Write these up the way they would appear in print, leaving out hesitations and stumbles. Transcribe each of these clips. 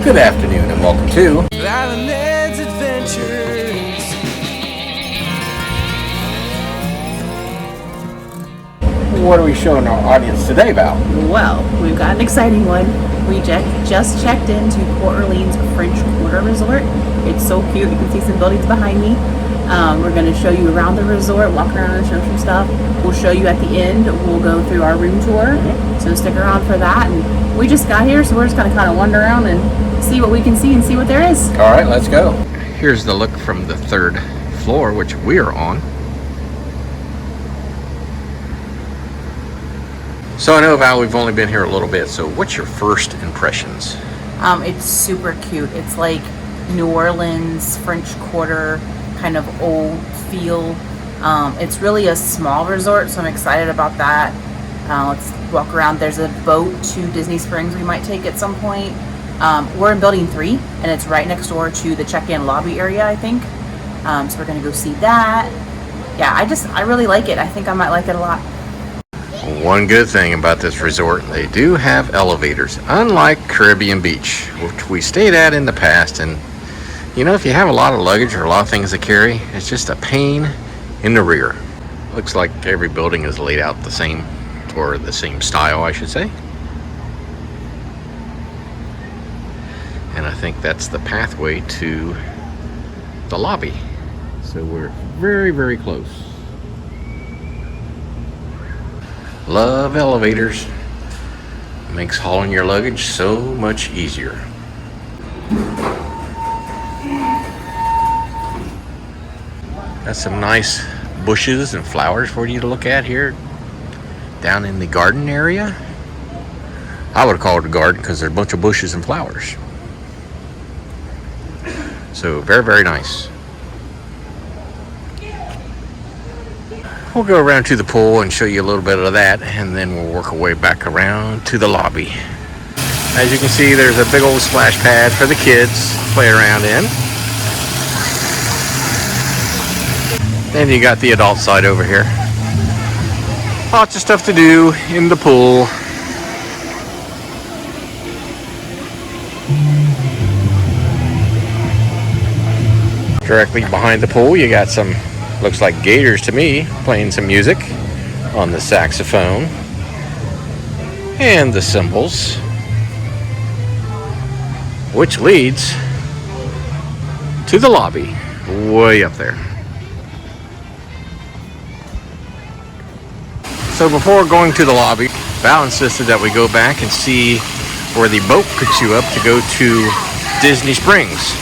Good afternoon and welcome to Island's Adventures. What are we showing our audience today, Val? Well, we've got an exciting one. We just checked into Port Orleans French Quarter Resort. It's so cute. You can see some buildings behind me. We're going to show you around the resort, walk around and show some stuff. We'll show you at the end. We'll go through our room tour. So stick around for that. And we just got here, so we're just going to kind of wander around and see what we can see and see what there is. All right, let's go. Here's the look from the third floor, which we are on. So I know, Val, we've only been here a little bit, so what's your first impressions? It's super cute. It's like New Orleans, French Quarter, kind of old feel. It's really a small resort, so I'm excited about that. Let's walk around. There's a boat to Disney Springs we might take at some point. We're in building 3, and it's right next door to the check-in lobby area, I think. So we're gonna go see that. Yeah, I really like it. I think I might like it a lot. One good thing about this resort, they do have elevators, unlike Caribbean Beach, which we stayed at in the past. And you know, if you have a lot of luggage or a lot of things to carry, it's just a pain in the rear. Looks like every building is laid out the same, or the same style, I should say. And I think that's the pathway to the lobby. So we're very, very close. Love elevators. Makes hauling your luggage so much easier. Got some nice bushes and flowers for you to look at here down in the garden area. I would call it a garden because there's a bunch of bushes and flowers. So very, very nice. We'll go around to the pool and show you a little bit of that, and then we'll work our way back around to the lobby. As you can see, there's a big old splash pad for the kids to play around in. Then you got the adult side over here. Lots of stuff to do in the pool. Directly behind the pool, you got some, looks like gators to me, playing some music on the saxophone and the cymbals, which leads to the lobby way up there. So before going to the lobby, Val insisted that we go back and see where the boat picks you up to go to Disney Springs.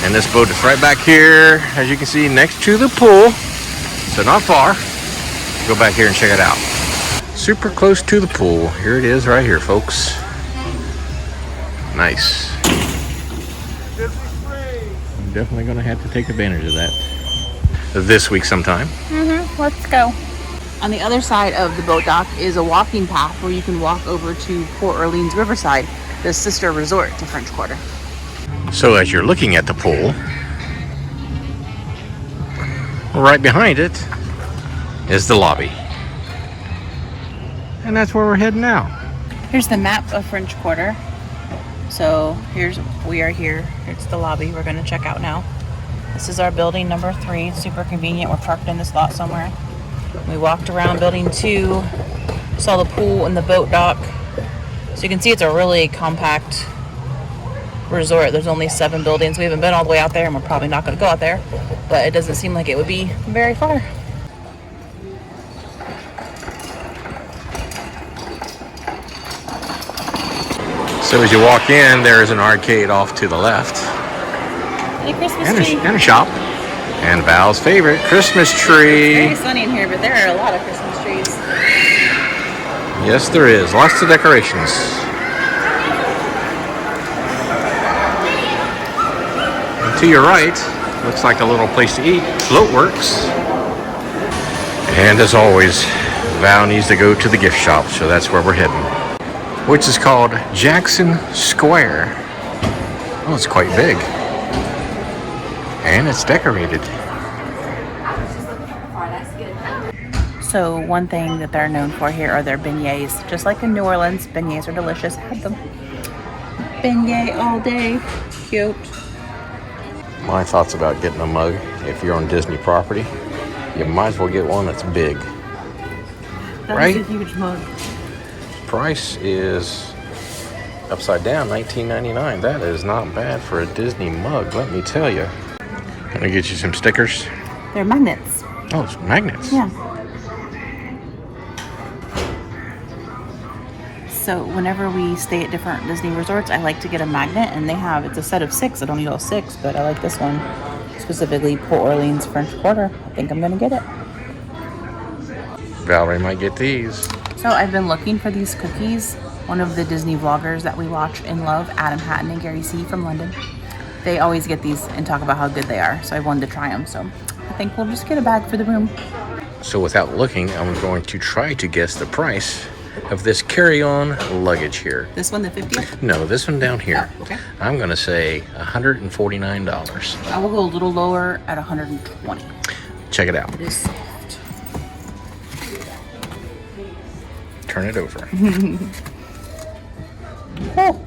And this boat is right back here, as you can see, next to the pool. So not far. Go back here and check it out. Super close to the pool. Here it is right here, folks. Nice. I'm definitely going to have to take advantage of that this week sometime. Let's go. On the other side of the boat dock is a walking path where you can walk over to Port Orleans Riverside, the sister resort to French Quarter. So as you're looking at the pool, right behind it is the lobby. And that's where we're heading now. Here's the map of French Quarter. So we are here. It's the lobby we're going to check out now. This is our building number 3. Super convenient. We're parked in this lot somewhere. We walked around building 2, saw the pool and the boat dock. So you can see it's a really compact resort. There's only 7 buildings. We haven't been all the way out there, and we're probably not going to go out there, but it doesn't seem like it would be very far. So as you walk in, there is an arcade off to the left. And a Christmas tree. And a shop. And Val's favorite Christmas tree. It's very sunny in here, but there are a lot of Christmas trees. Yes, there is. Lots of decorations. And to your right, looks like a little place to eat. Floatworks. And as always, Val needs to go to the gift shop, so that's where we're heading. Which is called Jackson Square. Oh, it's quite big. And it's decorated. So one thing that they're known for here are their beignets. Just like in New Orleans, beignets are delicious. Had them. Bengay all day. Cute. My thoughts about getting a mug, if you're on Disney property, you might as well get one that's big. That is Right? a huge mug. Price is upside down, $19.99. That is not bad for a Disney mug, let me tell you. Let me get you some stickers. They're magnets. Oh, it's magnets. Yeah. So whenever we stay at different Disney resorts, I like to get a magnet, and it's a set of 6. I don't need all 6, but I like this one. Specifically, Port Orleans French Quarter. I think I'm gonna get it. Valerie might get these. So I've been looking for these cookies. One of the Disney vloggers that we watch and love, Adam Hatton and Gary C. from London, they always get these and talk about how good they are. So I wanted to try them. So I think we'll just get a bag for the room. So without looking, I'm going to try to guess the price of this carry-on luggage here. This one, the 50th? No, this one down here. Oh, okay. I'm going to say $149. I will go a little lower at 120. Check it out. It is soft. Turn it over. Oh.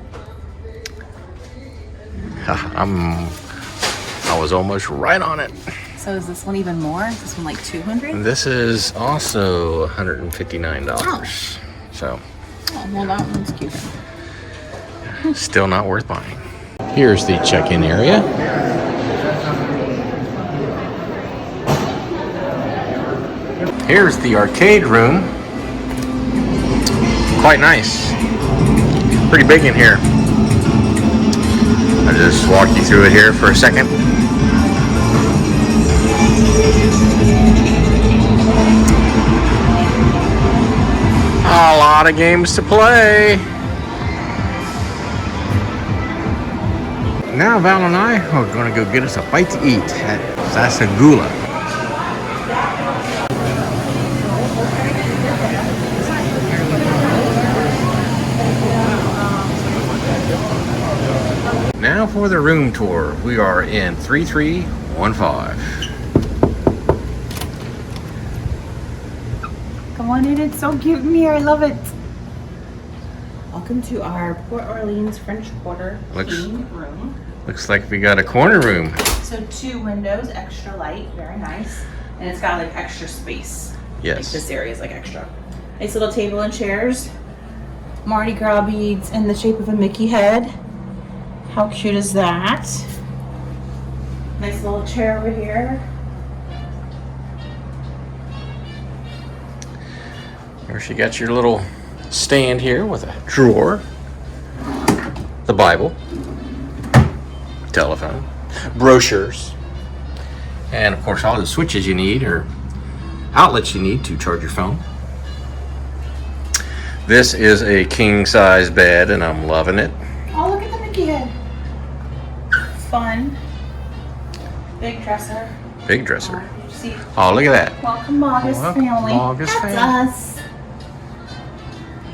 I was almost right on it. So is this one even more? Is this one like 200? This is also $159. So, Oh, well, that one's cute. still not worth buying. Here's the check-in area. Here's the arcade room. Quite nice. Pretty big in here. I'll just walk you through it here for a second. A lot of games to play. Now Val and I are going to go get us a bite to eat at Sasagula. Now for the room tour. We are in 3315. Come on in, it's so cute in here. I love it. Welcome to our Port Orleans French Quarter theme room. Looks like we got a corner room. So 2 windows, extra light, very nice. And it's got like extra space. Yes. Like this area is like extra. Nice little table and chairs. Mardi Gras beads in the shape of a Mickey head. How cute is that? Nice little chair over here. There's you got your little stand here with a drawer, the Bible, telephone, brochures, and of course all the switches you need or outlets you need to charge your phone. This is a king size bed and I'm loving it. Oh, look at the Mickey head. Fun. Big dresser. Big dresser. You see, Oh, look at that. welcome August Welcome, family. August That's family. us.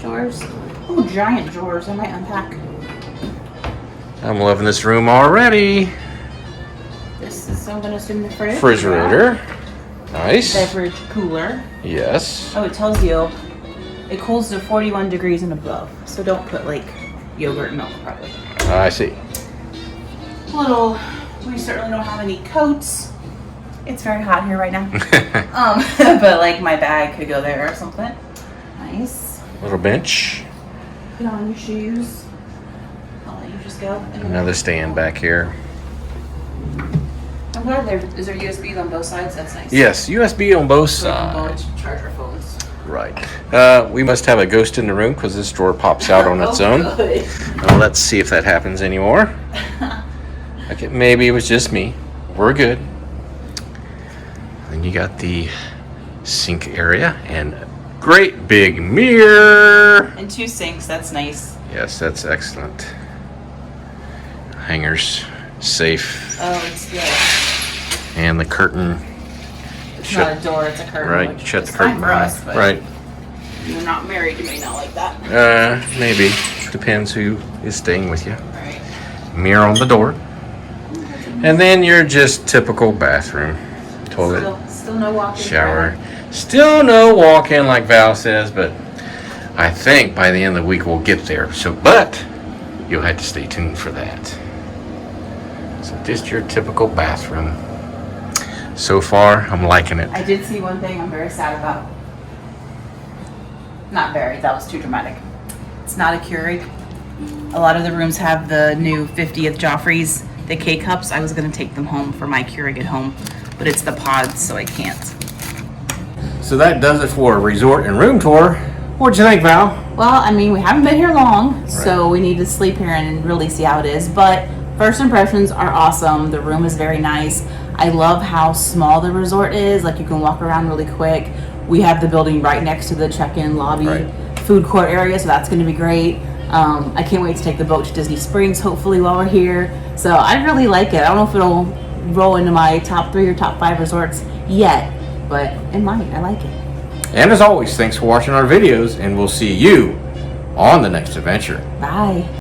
Drawers. Oh, giant drawers. I might unpack. I'm loving this room already. This is, I'm going to assume, the fridge. Refrigerator. Nice. Beverage cooler. Yes. Oh, it tells you it cools to 41 degrees and above. So don't put like yogurt and milk probably. I see. We certainly don't have any coats. It's very hot here right now. But like my bag could go there or something. Nice. Little bench. Put on your shoes. I'll let you just go. Another stand back here. I'm glad is there USBs on both sides? That's nice. Yes, USB on both So we can sides. both charge our phones. Right. We must have a ghost in the room because this drawer pops out on its Oh, own. good. Let's see if that happens anymore. Okay, maybe it was just me. We're good. Then you got the sink area and great big mirror. And 2 sinks, that's nice. Yes, that's excellent. Hangers, safe, Oh, it's good. and the curtain. It's not a door, it's a curtain. Right, which shut is the curtain fine for behind. us, but Right. you're not married, you may not like that. Maybe. Depends who is staying with you. Right. Mirror on the door. And then your just typical bathroom. Toilet, Still no walking. shower. Still no walk-in like Val says, but I think by the end of the week we'll get there. So, but you'll have to stay tuned for that. So just your typical bathroom. So far, I'm liking it. I did see one thing I'm very sad about. Not very, that was too dramatic. It's not a Keurig. A lot of the rooms have the new 50th Joffrey's, the K-Cups. I was gonna take them home for my Keurig at home, but it's the pods, so I can't. So that does it for a resort and room tour. What'd you think, Val? Well, I mean, we haven't been here long, so we need to sleep here and really see how it is. But first impressions are awesome. The room is very nice. I love how small the resort is. Like, you can walk around really quick. We have the building right next to the check-in lobby, food court area, so that's going to be great. I can't wait to take the boat to Disney Springs, hopefully, while we're here. So I really like it. I don't know if it'll roll into my top 3 or top 5 resorts yet, but it might. I like it. And as always, thanks for watching our videos, and we'll see you on the next adventure. Bye.